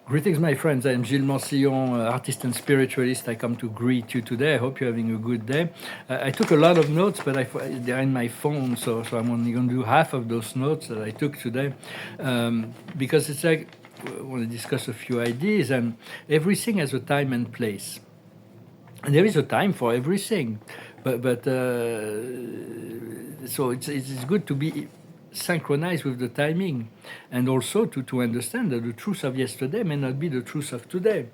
Greetings, my friends. I am Gilles Mansillon, artist and spiritualist. I come to greet you today. I hope you're having a good day. I took a lot of notes, but they're in my phone, so I'm only going to do half of those notes that I took today, because it's like I want to discuss a few ideas, and everything has a time and place, and there is a time for everything, but so it's good to be synchronized with the timing, and also to understand that the truth of yesterday may not be the truth of today.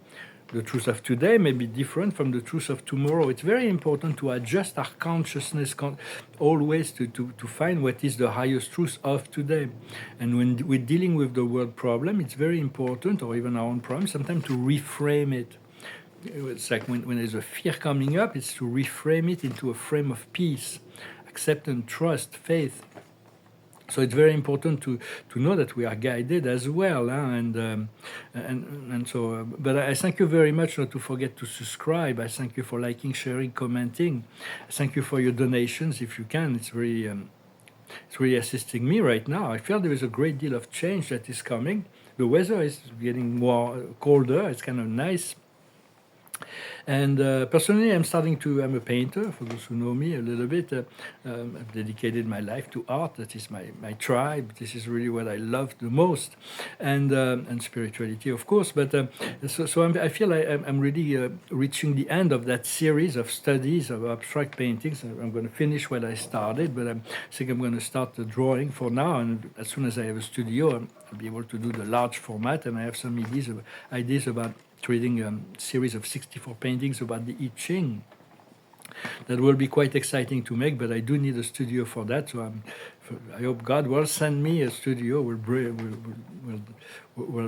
The truth of today may be different from the truth of tomorrow. It's very important to adjust our consciousness always to find what is the highest truth of today. And when we're dealing with the world problem, it's very important, or even our own problem, sometimes to reframe it. It's like when there's a fear coming up, it's to reframe it into a frame of peace, acceptance, trust, faith. So it's very important to know that we are guided as well, huh? And so. But I thank you very much. Not to forget to subscribe. I thank you for liking, sharing, commenting. I thank you for your donations if you can. It's really assisting me right now. I feel there is a great deal of change that is coming. The weather is getting more colder. It's kind of nice. And personally, I'm a painter, for those who know me a little bit. I've dedicated my life to art. That is my tribe. This is really what I love the most. And spirituality, of course. But I feel I'm really reaching the end of that series of studies of abstract paintings. I'm going to finish what I started, but I think I'm going to start the drawing for now. And as soon as I have a studio, I'll be able to do the large format. And I have some ideas about creating a series of 64 paintings about the I Ching. That will be quite exciting to make, but I do need a studio for that. So I hope God will send me a studio. We'll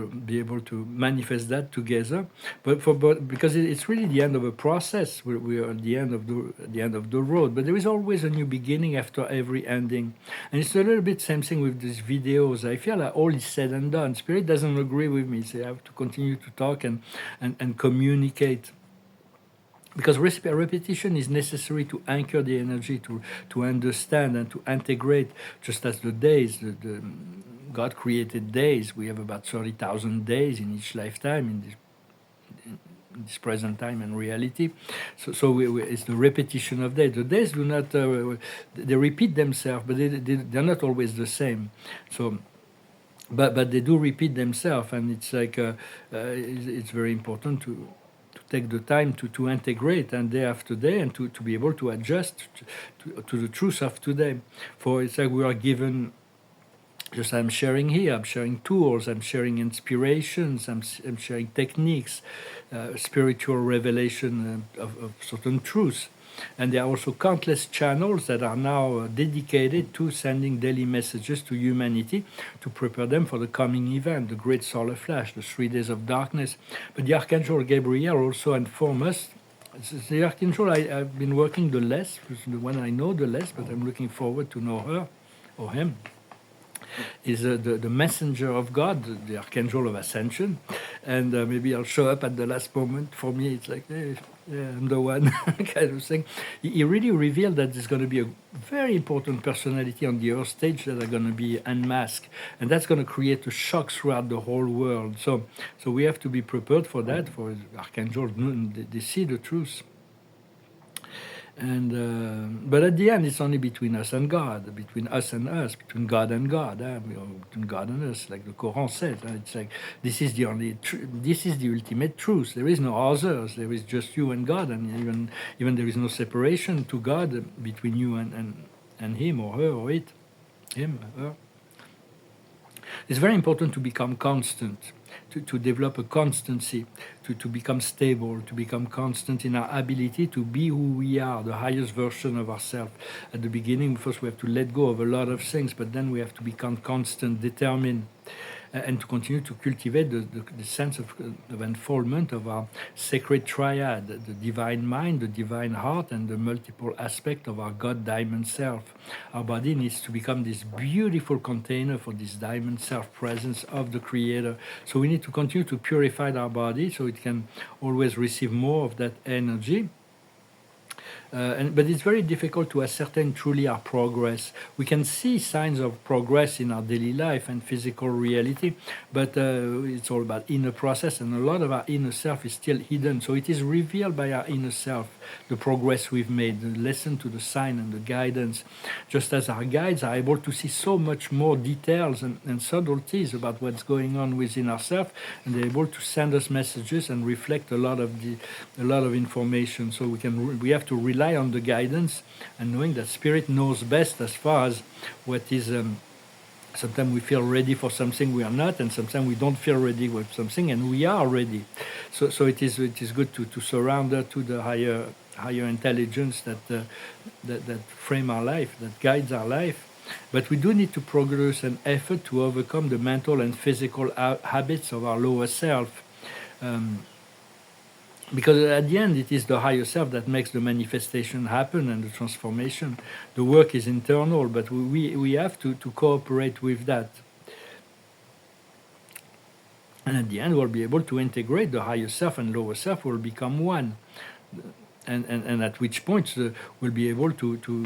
be able to manifest that together. But because it's really the end of a process. We are at the end of the road. But there is always a new beginning after every ending, and it's a little bit same thing with these videos. I feel like all is said and done. Spirit doesn't agree with me. So I have to continue to talk and communicate. Because repetition is necessary to anchor the energy, to understand and to integrate, just as the days, God created days. We have about 30,000 days in each lifetime, in this present time and reality. So it's the repetition of days. The days do not, they repeat themselves, but they're not always the same. So, but they do repeat themselves, and it's like, it's very important to take the time to integrate and day after day, and to be able to adjust to the truth of today. For it's like we are given, just I'm sharing here, I'm sharing tools, I'm sharing inspirations, I'm sharing techniques, spiritual revelation of certain truths. And there are also countless channels that are now dedicated to sending daily messages to humanity to prepare them for the coming event, the great solar flash, the 3 days of darkness. But the Archangel Gabriel also informed us. It's the Archangel I've been working the less, the one I know the less, but I'm looking forward to know her or him. Is the messenger of God, the Archangel of Ascension, and maybe I'll show up at the last moment. For me, it's like, hey, yeah, I'm the one, kind of thing. He really revealed that there's going to be a very important personality on the earth stage that are going to be unmasked, and that's going to create a shock throughout the whole world. So we have to be prepared for that. For Archangel, they see the truth. And but at the end, it's only between us and God, between us and us, between God and God, between God and us, like the Quran says. It's like this is the this is the ultimate truth. There is no others. There is just you and God, and even there is no separation to God between you and him or her or it, him, her. It's very important to become constant, to develop a constancy, to become stable, to become constant in our ability to be who we are, the highest version of ourselves. At the beginning, first we have to let go of a lot of things, but then we have to become constant, determined, and to continue to cultivate the sense of unfoldment of our sacred triad, the divine mind, the divine heart, and the multiple aspects of our God diamond self. Our body needs to become this beautiful container for this diamond self-presence of the Creator. So we need to continue to purify our body so it can always receive more of that energy. But it's very difficult to ascertain truly our progress. We can see signs of progress in our daily life and physical reality, but it's all about inner process, and a lot of our inner self is still hidden. So it is revealed by our inner self, the progress we've made, the listen to the sign and the guidance, just as our guides are able to see so much more details and subtleties about what's going on within ourselves, and they're able to send us messages and reflect a lot of information. So we have to rely on the guidance and knowing that Spirit knows best as far as what is. Sometimes we feel ready for something we are not, and sometimes we don't feel ready with something, and we are ready. So it is good to surround her to the higher intelligence that frame our life, that guides our life. But we do need to progress an effort to overcome the mental and physical habits of our lower self. Because at the end, it is the higher self that makes the manifestation happen and the transformation. The work is internal, but we have to cooperate with that. And at the end, we'll be able to integrate the higher self and lower self will become one. And at which point we'll be able to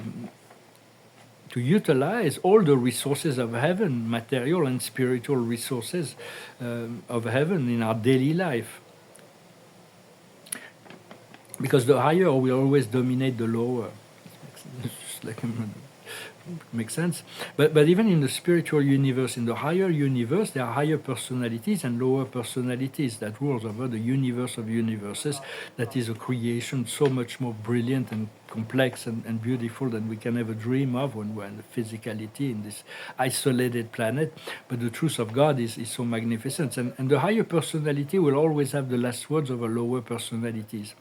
utilize all the resources of heaven, material and spiritual resources of heaven in our daily life. Because the higher will always dominate the lower. Just like makes sense. But even in the spiritual universe, in the higher universe, there are higher personalities and lower personalities that rules over the universe of universes. That is a creation so much more brilliant and complex and beautiful than we can ever dream of when we're in the physicality in this isolated planet. But the truth of God is so magnificent. And the higher personality will always have the last words over lower personalities.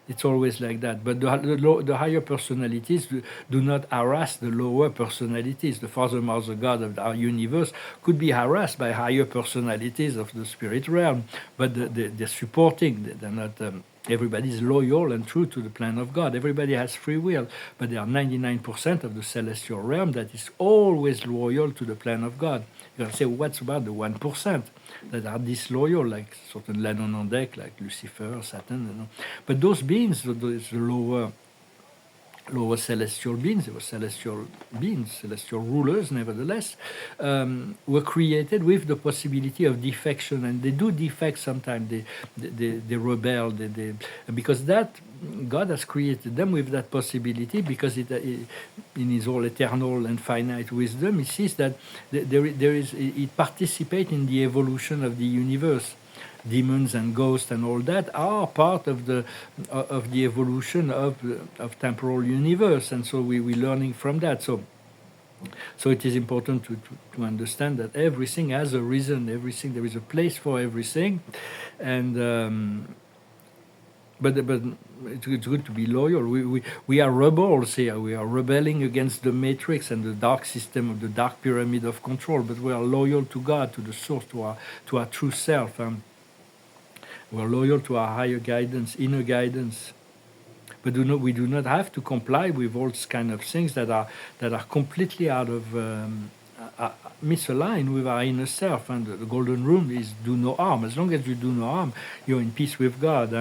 It's always like that. But the higher personalities do not harass the lower personalities. The Father, Mother, God of our universe could be harassed by higher personalities of the spirit realm, but they're supporting. They're not... Everybody is loyal and true to the plan of God. Everybody has free will, but there are 99% of the celestial realm that is always loyal to the plan of God. You can say, what's about the 1% that are disloyal, like certain Lennon on deck, like Lucifer, Satan, you know. But those beings, the lower celestial beings, they were celestial beings, celestial rulers, nevertheless, were created with the possibility of defection, and they do defect sometimes. They rebel, because that God has created them with that possibility, because in His all eternal and finite wisdom, He sees that it participates in the evolution of the universe. Demons and ghosts and all that are part of the evolution of temporal universe, and so we're learning from that. So it is important to understand that everything has a reason. Everything, there is a place for everything, and but it's good to be loyal. We are rebels here. We are rebelling against the matrix and the dark system of the dark pyramid of control. But we are loyal to God, to the source, to our true self. We're loyal to our higher guidance, inner guidance. But we do not have to comply with all these kind of things that are completely out of misaligned with our inner self. And the golden rule is do no harm. As long as you do no harm, you're in peace with God.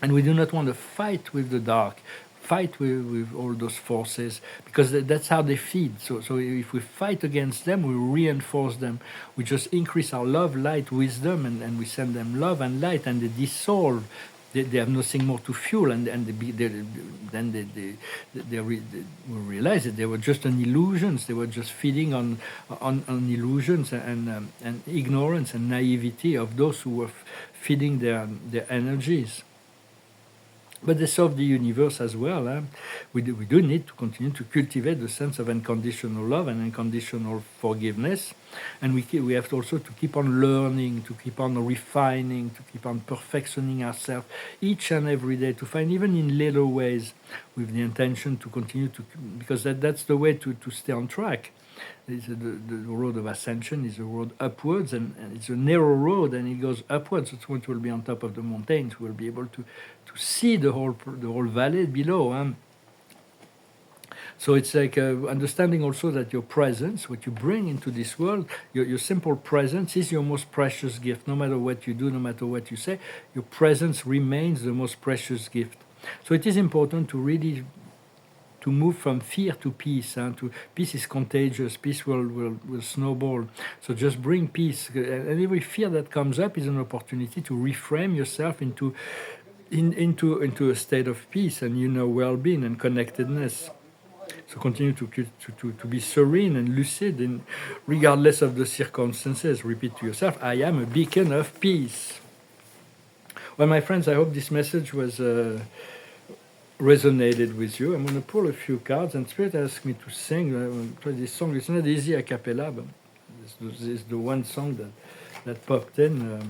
And we do not want to fight with the dark, fight with all those forces, because that's how they feed. So if we fight against them, we reinforce them. We just increase our love, light, wisdom, and we send them love and light, and they dissolve. They have nothing more to fuel, and they realize that they were just an illusions. They were just feeding on illusions and ignorance and naivety of those who were feeding their energies. But they serve the universe as well. We do need to continue to cultivate the sense of unconditional love and unconditional forgiveness. And we have also to keep on learning, to keep on refining, to keep on perfectioning ourselves each and every day, to find even in little ways, with the intention to continue to, because that's the way to stay on track. The road of ascension is a road upwards, and it's a narrow road, and it goes upwards. That's when we'll be on top of the mountains. We'll be able to see the whole valley below. So it's like understanding also that your presence, what you bring into this world, your simple presence is your most precious gift. No matter what you do, no matter what you say, your presence remains the most precious gift. So it is important to really to move from fear to peace. To peace is contagious. Peace will snowball. So just bring peace. And every fear that comes up is an opportunity to reframe yourself into a state of peace and well-being and connectedness. So continue to be serene and lucid, regardless of the circumstances. Repeat to yourself, I am a beacon of peace. Well, my friends, I hope this message was resonated with you. I'm going to pull a few cards, and Spirit asked me to sing this song. It's not easy a cappella, but this is the one song that popped in.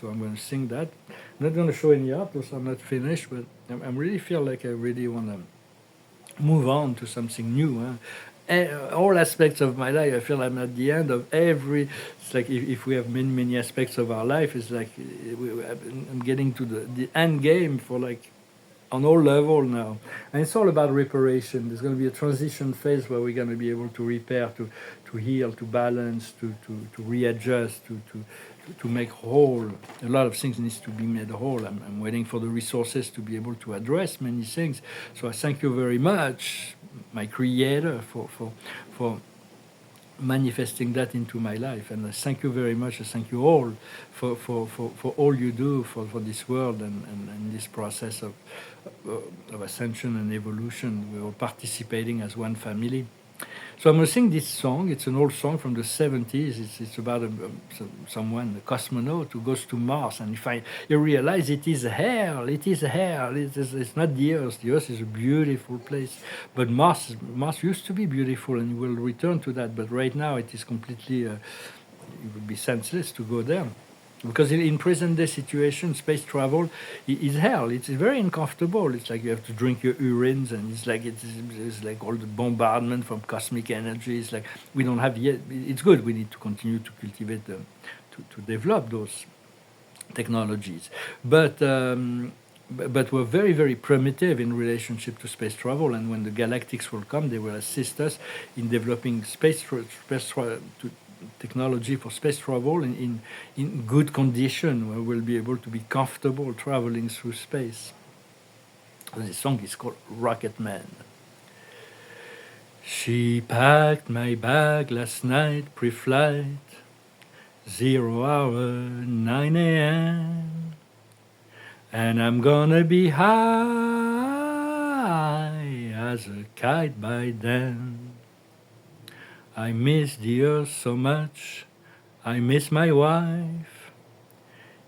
So I'm going to sing that. I'm not going to show any art because I'm not finished, but I really feel like I really want to move on to something new. All aspects of my life, I feel I'm at the end of every. It's like if we have many aspects of our life, it's like I'm getting to the end game for like on all level now, and it's all about reparation. There's going to be a transition phase where we're going to be able to repair, to heal, to balance, to readjust, to make whole. A lot of things needs to be made whole. I'm waiting for the resources to be able to address many things. So I thank you very much, my Creator, for manifesting that into my life. And I thank you very much. I thank you all for all you do for this world and this process of ascension and evolution. We're all participating as one family. So I'm going to sing this song. It's an old song from the 70s. It's about someone, a cosmonaut who goes to Mars. And you realize it is hell. It is hell. It's not the Earth. The Earth is a beautiful place. But Mars used to be beautiful, and you will return to that. But right now it is completely, it would be senseless to go there. Because in present-day situation, space travel is hell. It's very uncomfortable. It's like you have to drink your urines, and it's like all the bombardment from cosmic energy. It's like we don't have yet. It's good. We need to continue to cultivate to develop those technologies. But we're very primitive in relationship to space travel. And when the galactics will come, they will assist us in developing technology for space travel in good condition, where we'll be able to be comfortable traveling through space. This song is called Rocket Man. She packed my bag last night, pre-flight, 0 hour, 9 a.m. And I'm gonna be high as a kite by then. I miss the Earth so much, I miss my wife.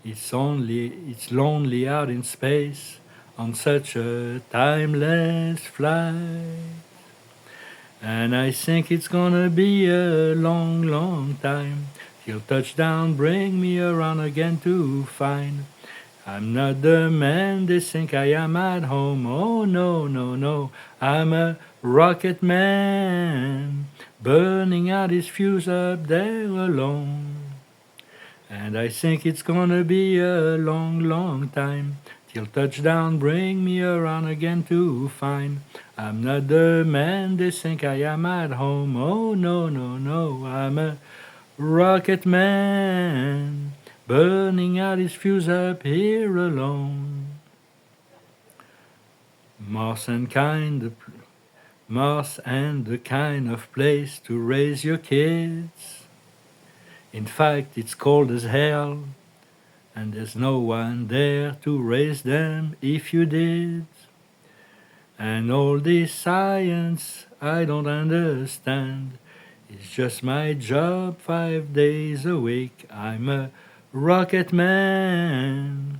It's lonely out in space on such a timeless flight. And I think it's gonna be a long time till touchdown bring me around again to find I'm not the man they think I am at home. Oh no, I'm a rocket man, burning out his fuse up there alone. And I think it's gonna be a long time till touchdown bring me around again to find I'm not the man they think I am at home. Oh no, I'm a rocket man, burning out his fuse up here alone. Mars and the kind of place to raise your kids. In fact, it's cold as hell, and there's no one there to raise them if you did. And all this science I don't understand. It's just my job 5 days a week. I'm a rocket man.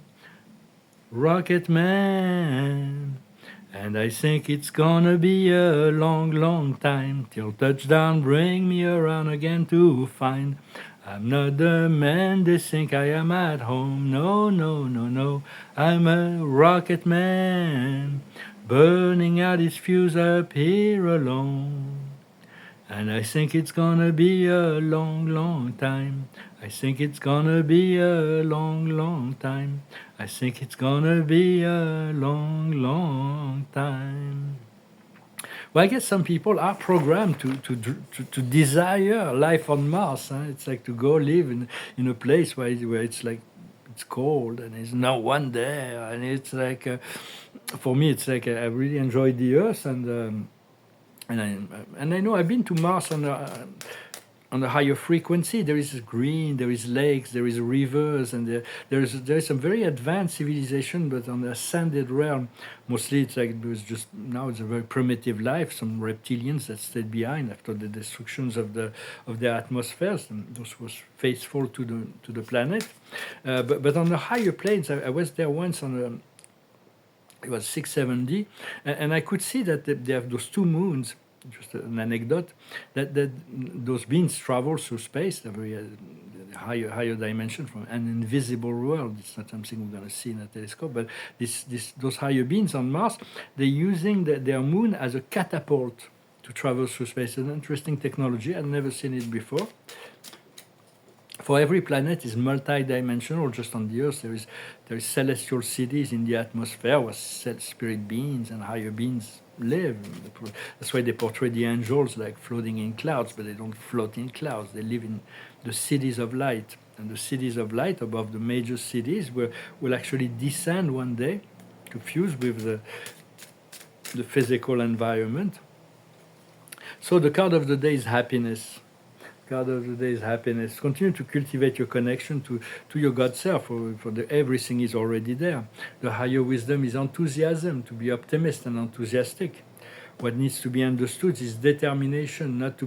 And I think it's gonna be a long time till touchdown bring me around again to find I'm not the man they think I am at home. No, I'm a rocket man, burning out his fuse up here alone. And I think it's gonna be a long time. I think it's gonna be a long time. I think it's gonna be a long time. Well, I guess some people are programmed to desire life on Mars. It's like to go live in a place where it's like it's cold, and there's no one there, and it's like, for me, it's like I really enjoy the Earth, and I know I've been to Mars on a higher frequency. There is green, there is lakes, there is rivers, and there is some very advanced civilization, but on the ascended realm, mostly it's like it was just now it's a very primitive life. Some reptilians that stayed behind after the destructions of their atmospheres, and those was faithful to the planet. But on the higher planes, I was there once on a. It was 670, and I could see that they have those two moons. Just an anecdote that those beings travel through space, a very higher dimension from an invisible world. It's not something we're going to see in a telescope, but those higher beings on Mars, they're using their moon as a catapult to travel through space. It's an interesting technology. I've never seen it before. For every planet is multi-dimensional. Just on the Earth, there is celestial cities in the atmosphere where spirit beings and higher beings live. That's why they portray the angels like floating in clouds, but they don't float in clouds. They live in the cities of light, and the cities of light above the major cities will actually descend one day to fuse with the physical environment. So the card of the day is happiness. Card of the day is happiness. Continue to cultivate your connection to your God self, everything is already there. The higher wisdom is enthusiasm, to be optimistic and enthusiastic. What needs to be understood is determination, not to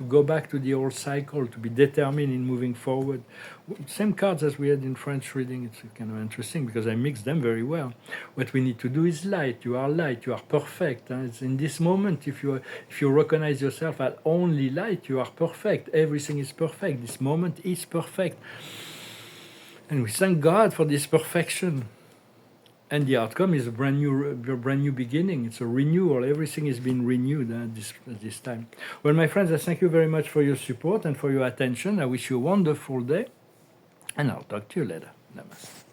go back to the old cycle, to be determined in moving forward. Same cards as we had in French reading. It's kind of interesting because I mix them very well. What we need to do is light. You are light. You are perfect. It's in this moment, if you recognize yourself as only light, you are perfect. Everything is perfect. This moment is perfect, and we thank God for this perfection. And the outcome is a brand new beginning. It's a renewal. Everything is being renewed at this time. Well, my friends, I thank you very much for your support and for your attention. I wish you a wonderful day, and I'll talk to you later. Namaste.